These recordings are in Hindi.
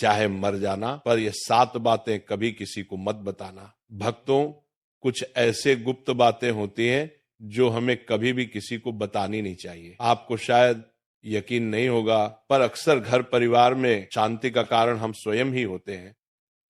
चाहे मर जाना, पर ये 7 बातें कभी किसी को मत बताना। भक्तों, कुछ ऐसे गुप्त बातें होती हैं जो हमें कभी भी किसी को बतानी नहीं चाहिए। आपको शायद यकीन नहीं होगा, पर अक्सर घर परिवार में शांति का कारण हम स्वयं ही होते हैं।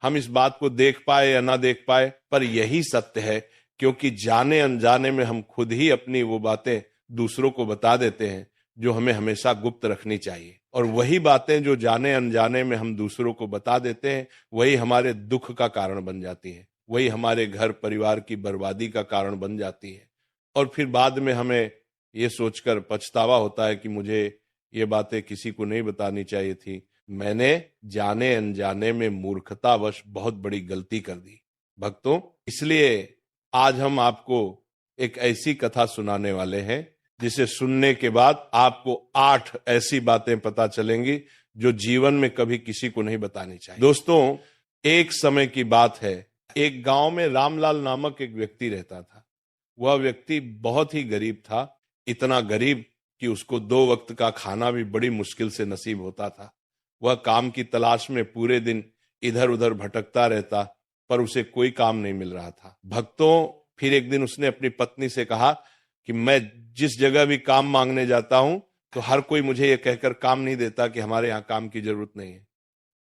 हम इस बात को देख पाए या ना देख पाए, पर यही सत्य है, क्योंकि जाने अनजाने में हम खुद ही अपनी वो बातें दूसरों को बता देते हैं जो हमें हमेशा गुप्त रखनी चाहिए। और वही बातें जो जाने अनजाने में हम दूसरों को बता देते हैं, वही हमारे दुख का कारण बन जाती है, वही हमारे घर परिवार की बर्बादी का कारण बन जाती है। और फिर बाद में हमें ये सोचकर पछतावा होता है कि मुझे ये बातें किसी को नहीं बतानी चाहिए थी, मैंने जाने अनजाने में मूर्खतावश बहुत बड़ी गलती कर दी। भक्तों, इसलिए आज हम आपको एक ऐसी कथा सुनाने वाले हैं जिसे सुनने के बाद आपको 8 ऐसी बातें पता चलेंगी जो जीवन में कभी किसी को नहीं बतानी चाहिए। दोस्तों, एक समय की बात है, एक गांव में रामलाल नामक एक व्यक्ति रहता था। वह व्यक्ति बहुत ही गरीब था, इतना गरीब कि उसको 2 वक्त का खाना भी बड़ी मुश्किल से नसीब होता था। वह काम की तलाश में पूरे दिन इधर उधर भटकता रहता, पर उसे कोई काम नहीं मिल रहा था। भक्तों, फिर एक दिन उसने अपनी पत्नी से कहा कि मैं जिस जगह भी काम मांगने जाता हूं तो हर कोई मुझे ये कहकर काम नहीं देता कि हमारे यहाँ काम की जरूरत नहीं है।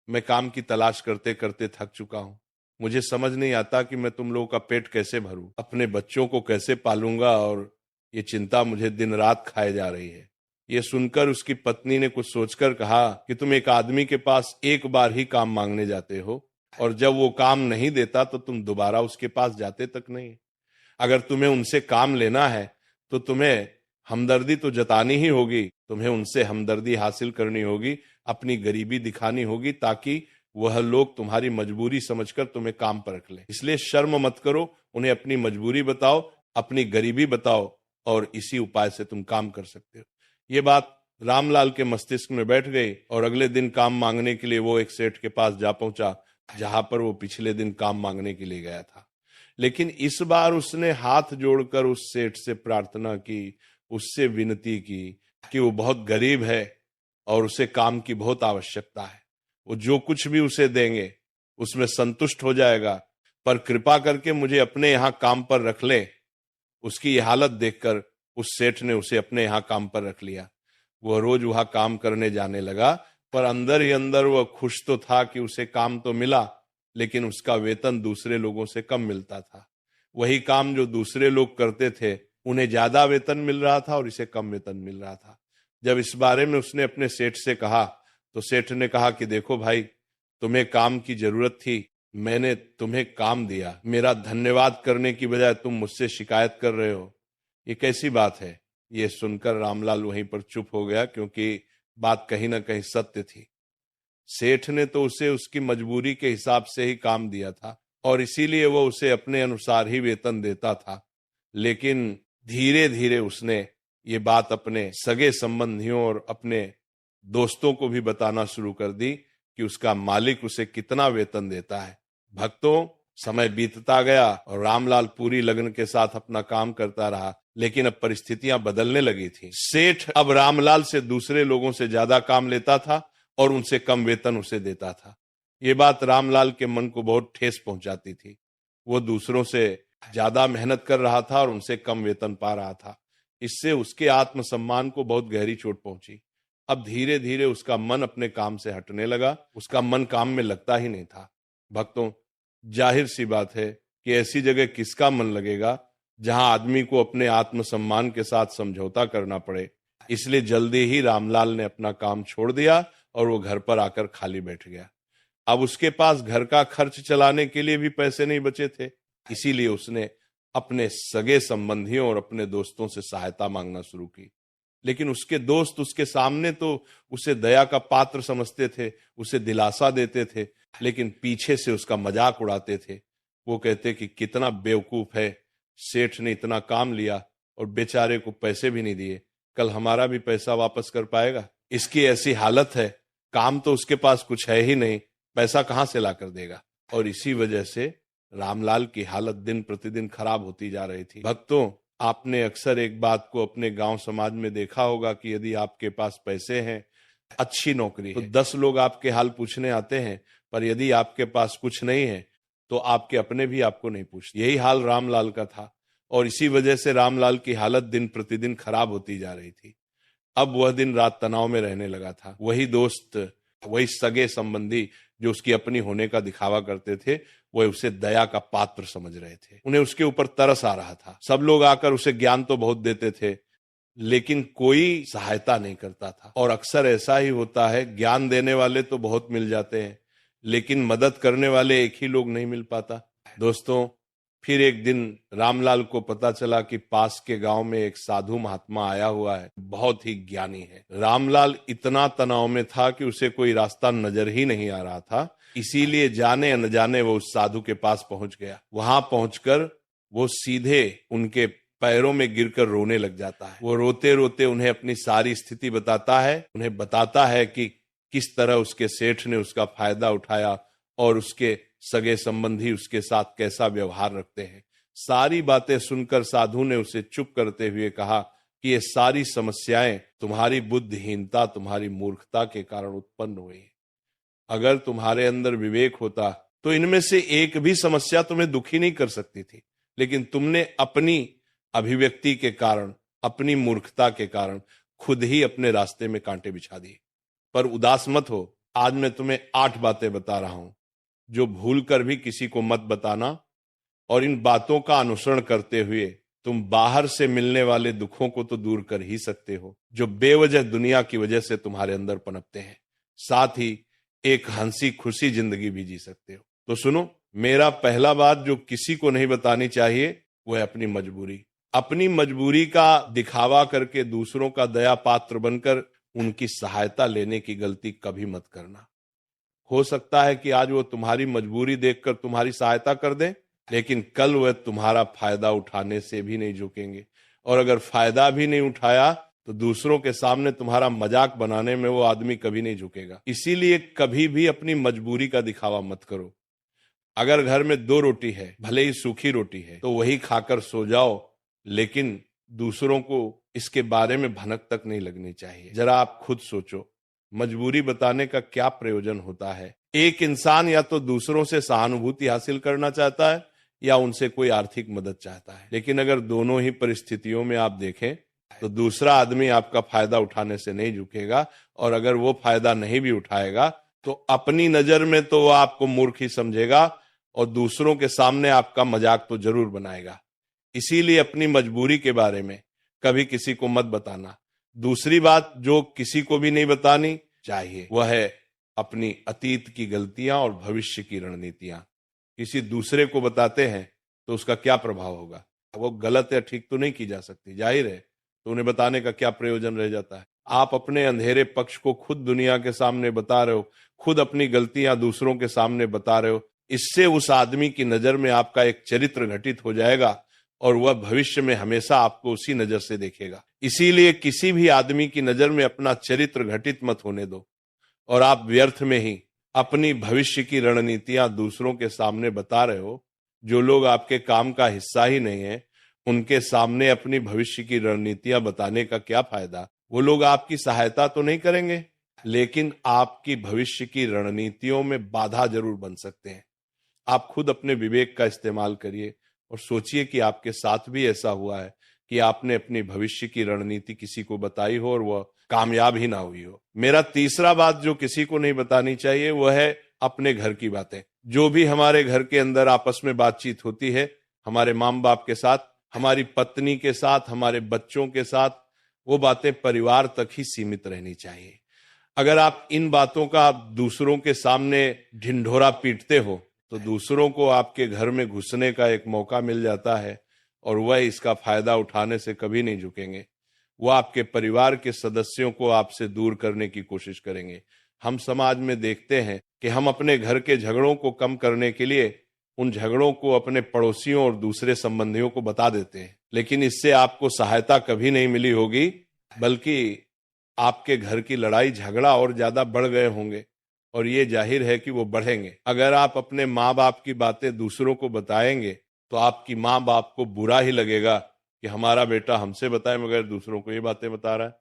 मैं काम की तलाश करते करते थक चुका हूं। मुझे समझ नहीं आता कि मैं तुम लोगों का पेट कैसे भरूं, अपने बच्चों को कैसे पालूंगा, और ये चिंता मुझे दिन रात खाए जा रही है। ये सुनकर उसकी पत्नी ने कुछ सोचकर कहा कि तुम एक आदमी के पास एक बार ही काम मांगने जाते हो, और जब वो काम नहीं देता तो तुम दोबारा उसके पास जाते तक नहीं। अगर तुम्हें उनसे काम लेना है तो तुम्हें हमदर्दी तो जतानी ही होगी, तुम्हें उनसे हमदर्दी हासिल करनी होगी, अपनी गरीबी दिखानी होगी, ताकि वह लोग तुम्हारी मजबूरी समझकर तुम्हें काम पर रख लें। इसलिए शर्म मत करो, उन्हें अपनी मजबूरी बताओ, अपनी गरीबी बताओ, और इसी उपाय से तुम काम कर सकते हो। ये बात रामलाल के मस्तिष्क में बैठ गई और अगले दिन काम मांगने के लिए वो एक सेठ के पास जा पहुंचा, जहां पर वो पिछले दिन काम मांगने के लिए गया था। लेकिन इस बार उसने हाथ जोड़कर उस सेठ से प्रार्थना की, उससे विनती की कि वो बहुत गरीब है और उसे काम की बहुत आवश्यकता है। वो जो कुछ भी उसे देंगे उसमें संतुष्ट हो जाएगा, पर कृपा करके मुझे अपने यहाँ काम पर रख ले। उसकी ये हालत देखकर उस सेठ ने उसे अपने यहाँ काम पर रख लिया। वह रोज वहां काम करने जाने लगा, पर अंदर ही अंदर वह खुश तो था कि उसे काम तो मिला, लेकिन उसका वेतन दूसरे लोगों से कम मिलता था। वही काम जो दूसरे लोग करते थे, उन्हें ज्यादा वेतन मिल रहा था और इसे कम वेतन मिल रहा था। जब इस बारे में उसने अपने सेठ से कहा तो सेठ ने कहा कि देखो भाई, तुम्हें काम की जरूरत थी, मैंने तुम्हें काम दिया, मेरा धन्यवाद करने की बजाय तुम मुझसे शिकायत कर रहे हो, ये कैसी बात है। ये सुनकर रामलाल वहीं पर चुप हो गया, क्योंकि बात कहीं ना कहीं सत्य थी। सेठ ने तो उसे उसकी मजबूरी के हिसाब से ही काम दिया था और इसीलिए वो उसे अपने अनुसार ही वेतन देता था। लेकिन धीरे धीरे उसने ये बात अपने सगे संबंधियों और अपने दोस्तों को भी बताना शुरू कर दी कि उसका मालिक उसे कितना वेतन देता है। भक्तों, समय बीतता गया और रामलाल पूरी लगन के साथ अपना काम करता रहा, लेकिन अब परिस्थितियां बदलने लगी थी। सेठ अब रामलाल से दूसरे लोगों से ज्यादा काम लेता था और उनसे कम वेतन उसे देता था। ये बात रामलाल के मन को बहुत ठेस पहुंचाती थी। वो दूसरों से ज्यादा मेहनत कर रहा था और उनसे कम वेतन पा रहा था। इससे उसके आत्मसम्मान को बहुत गहरी चोट पहुंची। अब धीरे धीरे उसका मन अपने काम से हटने लगा, उसका मन काम में लगता ही नहीं था। भक्तों, जाहिर सी बात है कि ऐसी जगह किसका मन लगेगा जहां आदमी को अपने आत्मसम्मान के साथ समझौता करना पड़े। इसलिए जल्दी ही रामलाल ने अपना काम छोड़ दिया और वो घर पर आकर खाली बैठ गया। अब उसके पास घर का खर्च चलाने के लिए भी पैसे नहीं बचे थे, इसीलिए उसने अपने सगे संबंधियों और अपने दोस्तों से सहायता मांगना शुरू की। लेकिन उसके दोस्त उसके सामने तो उसे दया का पात्र समझते थे, उसे दिलासा देते थे, लेकिन पीछे से उसका मजाक उड़ाते थे। वो कहते कि कितना बेवकूफ है, सेठ ने इतना काम लिया और बेचारे को पैसे भी नहीं दिए, कल हमारा भी पैसा वापस कर पाएगा। इसकी ऐसी हालत है, काम तो उसके पास कुछ है ही नहीं, पैसा कहां से ला कर देगा। और इसी वजह से रामलाल की हालत दिन प्रतिदिन खराब होती जा रही थी। भक्तों, आपने अक्सर एक बात को अपने गांव समाज में देखा होगा कि यदि आपके पास पैसे हैं अच्छी नौकरी है। तो 10 लोग आपके हाल पूछने आते हैं, पर यदि आपके पास कुछ नहीं है तो आपके अपने भी आपको नहीं पूछते। यही हाल रामलाल का था और इसी वजह से रामलाल की हालत दिन प्रतिदिन खराब होती जा रही थी। अब वह दिन रात तनाव में रहने लगा था। वही दोस्त, वही सगे संबंधी जो उसकी अपनी होने का दिखावा करते थे, वह उसे दया का पात्र समझ रहे थे। उन्हें उसके ऊपर तरस आ रहा था। सब लोग आकर उसे ज्ञान तो बहुत देते थे, लेकिन कोई सहायता नहीं करता था। और अक्सर ऐसा ही होता है, ज्ञान देने वाले तो बहुत मिल जाते हैं, लेकिन मदद करने वाले एक ही लोग नहीं मिल पाता। दोस्तों, फिर एक दिन रामलाल को पता चला कि पास के गांव में एक साधु महात्मा आया हुआ है, बहुत ही ज्ञानी है। रामलाल इतना तनाव में था कि उसे कोई रास्ता नजर ही नहीं आ रहा था, इसीलिए जाने अनजाने वो उस साधु के पास पहुंच गया। वहां पहुंचकर वो सीधे उनके पैरों में गिरकर रोने लग जाता है। वो रोते रोते उन्हें अपनी सारी स्थिति बताता है। उन्हें बताता है कि किस तरह उसके सेठ ने उसका फायदा उठाया और उसके सगे संबंधी उसके साथ कैसा व्यवहार रखते हैं। सारी बातें सुनकर साधु ने उसे चुप करते हुए कहा कि ये सारी समस्याएं तुम्हारी बुद्धिहीनता, तुम्हारी मूर्खता के कारण उत्पन्न हुई हैं। अगर तुम्हारे अंदर विवेक होता तो इनमें से एक भी समस्या तुम्हें दुखी नहीं कर सकती थी, लेकिन तुमने अपनी अभिव्यक्ति के कारण, अपनी मूर्खता के कारण खुद ही अपने रास्ते में कांटे बिछा दिए। पर उदास मत हो, आज मैं तुम्हें 8 बातें बता रहा हूं जो भूल कर भी किसी को मत बताना, और इन बातों का अनुसरण करते हुए तुम बाहर से मिलने वाले दुखों को तो दूर कर ही सकते हो जो बेवजह दुनिया की वजह से तुम्हारे अंदर पनपते हैं। साथ ही एक हंसी खुशी जिंदगी भी जी सकते हो। तो सुनो, मेरा पहला बात जो किसी को नहीं बतानी चाहिए वो है अपनी मजबूरी। अपनी मजबूरी का दिखावा करके दूसरों का दया पात्र बनकर उनकी सहायता लेने की गलती कभी मत करना। हो सकता है कि आज वो तुम्हारी मजबूरी देखकर तुम्हारी सहायता कर दें, लेकिन कल वह तुम्हारा फायदा उठाने से भी नहीं झुकेंगे, और अगर फायदा भी नहीं उठाया तो दूसरों के सामने तुम्हारा मजाक बनाने में वो आदमी कभी नहीं झुकेगा। इसीलिए कभी भी अपनी मजबूरी का दिखावा मत करो। अगर घर में 2 रोटी है, भले ही सूखी रोटी है, तो वही खाकर सो जाओ, लेकिन दूसरों को इसके बारे में भनक तक नहीं लगनी चाहिए। जरा आप खुद सोचो, मजबूरी बताने का क्या प्रयोजन होता है? एक इंसान या तो दूसरों से सहानुभूति हासिल करना चाहता है या उनसे कोई आर्थिक मदद चाहता है, लेकिन अगर दोनों ही परिस्थितियों में आप देखें तो दूसरा आदमी आपका फायदा उठाने से नहीं झुकेगा, और अगर वो फायदा नहीं भी उठाएगा तो अपनी नजर में तो वो आपको मूर्ख ही समझेगा और दूसरों के सामने आपका मजाक तो जरूर बनाएगा। इसीलिए अपनी मजबूरी के बारे में कभी किसी को मत बताना। दूसरी बात जो किसी को भी नहीं बतानी चाहिए वह है अपनी अतीत की गलतियां और भविष्य की रणनीतियां। किसी दूसरे को बताते हैं तो उसका क्या प्रभाव होगा? वो गलत या ठीक तो नहीं की जा सकती, जाहिर है, तो उन्हें बताने का क्या प्रयोजन रह जाता है? आप अपने अंधेरे पक्ष को खुद दुनिया के सामने बता रहे हो, खुद अपनी गलतियां दूसरों के सामने बता रहे हो। इससे उस आदमी की नजर में आपका एक चरित्र घटित हो जाएगा और वह भविष्य में हमेशा आपको उसी नजर से देखेगा। इसीलिए किसी भी आदमी की नजर में अपना चरित्र घटित मत होने दो, और आप व्यर्थ में ही अपनी भविष्य की रणनीतियां दूसरों के सामने बता रहे हो। जो लोग आपके काम का हिस्सा ही नहीं है, उनके सामने अपनी भविष्य की रणनीतियां बताने का क्या फायदा? वो लोग आपकी सहायता तो नहीं करेंगे, लेकिन आपकी भविष्य की रणनीतियों में बाधा जरूर बन सकते हैं। आप खुद अपने विवेक का इस्तेमाल करिए और सोचिए कि आपके साथ भी ऐसा हुआ है कि आपने अपनी भविष्य की रणनीति किसी को बताई हो और वह कामयाब ही ना हुई हो। मेरा तीसरा बात जो किसी को नहीं बतानी चाहिए वह है अपने घर की बातें। जो भी हमारे घर के अंदर आपस में बातचीत होती है, हमारे माँ बाप के साथ, हमारी पत्नी के साथ, हमारे बच्चों के साथ, वो बातें परिवार तक ही सीमित रहनी चाहिए। अगर आप इन बातों का दूसरों के सामने ढिंढोरा पीटते हो तो दूसरों को आपके घर में घुसने का एक मौका मिल जाता है और वह इसका फायदा उठाने से कभी नहीं झुकेंगे। वह आपके परिवार के सदस्यों को आपसे दूर करने की कोशिश करेंगे। हम समाज में देखते हैं कि हम अपने घर के झगड़ों को कम करने के लिए उन झगड़ों को अपने पड़ोसियों और दूसरे संबंधियों को बता देते हैं, लेकिन इससे आपको सहायता कभी नहीं मिली होगी, बल्कि आपके घर की लड़ाई झगड़ा और ज्यादा बढ़ गए होंगे, और ये जाहिर है कि वो बढ़ेंगे। अगर आप अपने माँ बाप की बातें दूसरों को बताएंगे तो आपकी माँ बाप को बुरा ही लगेगा कि हमारा बेटा हमसे बताए मगर दूसरों को ये बातें बता रहा है।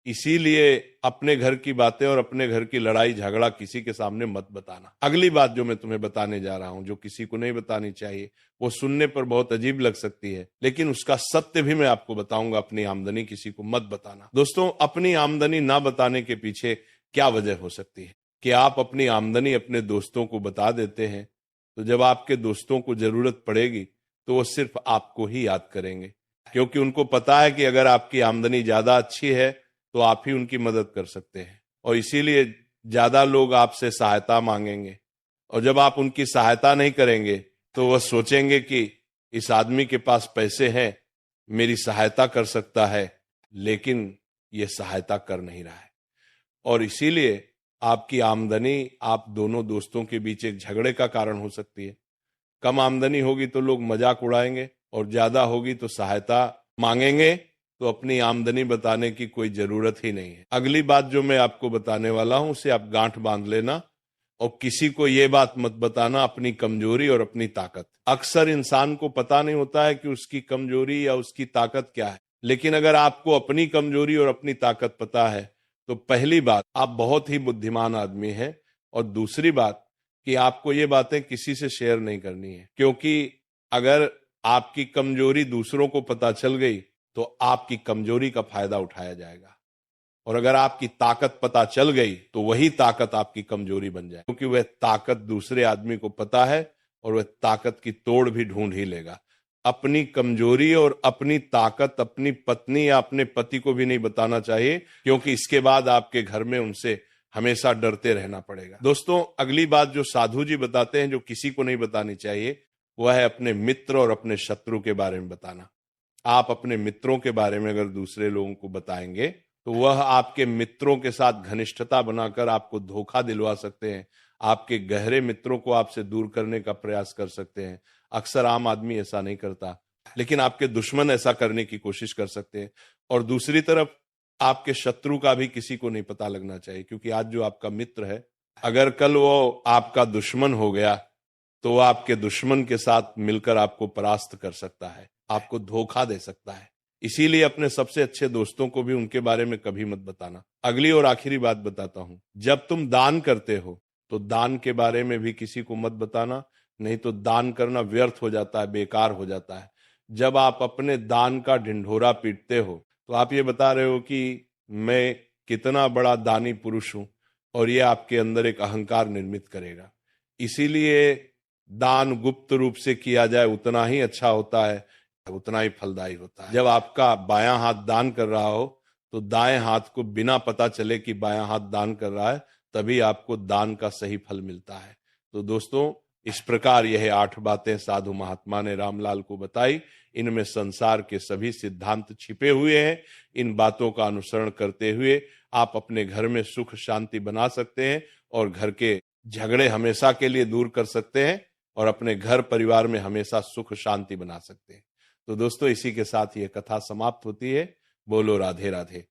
इसीलिए अपने घर की बातें और अपने घर की लड़ाई झगड़ा किसी के सामने मत बताना। अगली बात जो मैं तुम्हें बताने जा रहा हूं, जो किसी को नहीं बतानी चाहिए, वो सुनने पर बहुत अजीब लग सकती है, लेकिन उसका सत्य भी मैं आपको बताऊंगा। अपनी आमदनी किसी को मत बताना। दोस्तों, अपनी आमदनी ना बताने के पीछे क्या वजह हो सकती है कि आप अपनी आमदनी अपने दोस्तों को बता देते हैं, तो जब आपके दोस्तों को जरूरत पड़ेगी तो वो सिर्फ आपको ही याद करेंगे, क्योंकि उनको पता है कि अगर आपकी आमदनी ज्यादा अच्छी है तो आप ही उनकी मदद कर सकते हैं, और इसीलिए ज्यादा लोग आपसे सहायता मांगेंगे। और जब आप उनकी सहायता नहीं करेंगे तो वह सोचेंगे कि इस आदमी के पास पैसे हैं, मेरी सहायता कर सकता है, लेकिन ये सहायता कर नहीं रहा है। और इसीलिए आपकी आमदनी आप दोनों दोस्तों के बीच एक झगड़े का कारण हो सकती है। कम आमदनी होगी तो लोग मजाक उड़ाएंगे, और ज्यादा होगी तो सहायता मांगेंगे, तो अपनी आमदनी बताने की कोई जरूरत ही नहीं है। अगली बात जो मैं आपको बताने वाला हूं, उसे आप गांठ बांध लेना, और किसी को ये बात मत बताना अपनी कमजोरी और अपनी ताकत। अक्सर इंसान को पता नहीं होता है कि उसकी कमजोरी या उसकी ताकत क्या है, लेकिन अगर आपको अपनी कमजोरी और अपनी ताकत पता है तो पहली बात, आप बहुत ही बुद्धिमान आदमी हैं, और दूसरी बात कि आपको ये बातें किसी से शेयर नहीं करनी है, क्योंकि अगर आपकी कमजोरी दूसरों को पता चल गई तो आपकी कमजोरी का फायदा उठाया जाएगा, और अगर आपकी ताकत पता चल गई तो वही ताकत आपकी कमजोरी बन जाए, क्योंकि वह ताकत दूसरे आदमी को पता है और वह ताकत की तोड़ भी ढूंढ ही लेगा। अपनी कमजोरी और अपनी ताकत अपनी पत्नी या अपने पति को भी नहीं बताना चाहिए, क्योंकि इसके बाद आपके घर में उनसे हमेशा डरते रहना पड़ेगा। दोस्तों, अगली बात जो साधु जी बताते हैं, जो किसी को नहीं बतानी चाहिए, वह है अपने मित्र और अपने शत्रु के बारे में बताना। आप अपने मित्रों के बारे में अगर दूसरे लोगों को बताएंगे तो वह आपके मित्रों के साथ घनिष्ठता बनाकर आपको धोखा दिलवा सकते हैं, आपके गहरे मित्रों को आपसे दूर करने का प्रयास कर सकते हैं। अक्सर आम आदमी ऐसा नहीं करता, लेकिन आपके दुश्मन ऐसा करने की कोशिश कर सकते हैं। और दूसरी तरफ आपके शत्रु का भी किसी को नहीं पता लगना चाहिए, क्योंकि आज जो आपका मित्र है, अगर कल वो आपका दुश्मन हो गया तो वो आपके दुश्मन के साथ मिलकर आपको परास्त कर सकता है, आपको धोखा दे सकता है। इसीलिए अपने सबसे अच्छे दोस्तों को भी उनके बारे में कभी मत बताना। अगली और आखिरी बात बताता हूं, जब तुम दान करते हो तो दान के बारे में भी किसी को मत बताना, नहीं तो दान करना व्यर्थ हो जाता है, बेकार हो जाता है। जब आप अपने दान का ढिंढोरा पीटते हो तो आप ये बता रहे हो कि मैं कितना बड़ा दानी पुरुष हूं, और ये आपके अंदर एक अहंकार निर्मित करेगा। इसीलिए दान गुप्त रूप से किया जाए उतना ही अच्छा होता है, उतना ही फलदायी होता है। जब आपका बायां हाथ दान कर रहा हो तो दाएं हाथ को बिना पता चले कि बायां हाथ दान कर रहा है, तभी आपको दान का सही फल मिलता है। तो दोस्तों, इस प्रकार यह 8 बातें साधु महात्मा ने रामलाल को बताई। इनमें संसार के सभी सिद्धांत छिपे हुए हैं। इन बातों का अनुसरण करते हुए आप अपने घर में सुख शांति बना सकते हैं, और घर के झगड़े हमेशा के लिए दूर कर सकते हैं, और अपने घर परिवार में हमेशा सुख शांति बना सकते हैं। तो दोस्तों, इसी के साथ ये कथा समाप्त होती है। बोलो राधे राधे।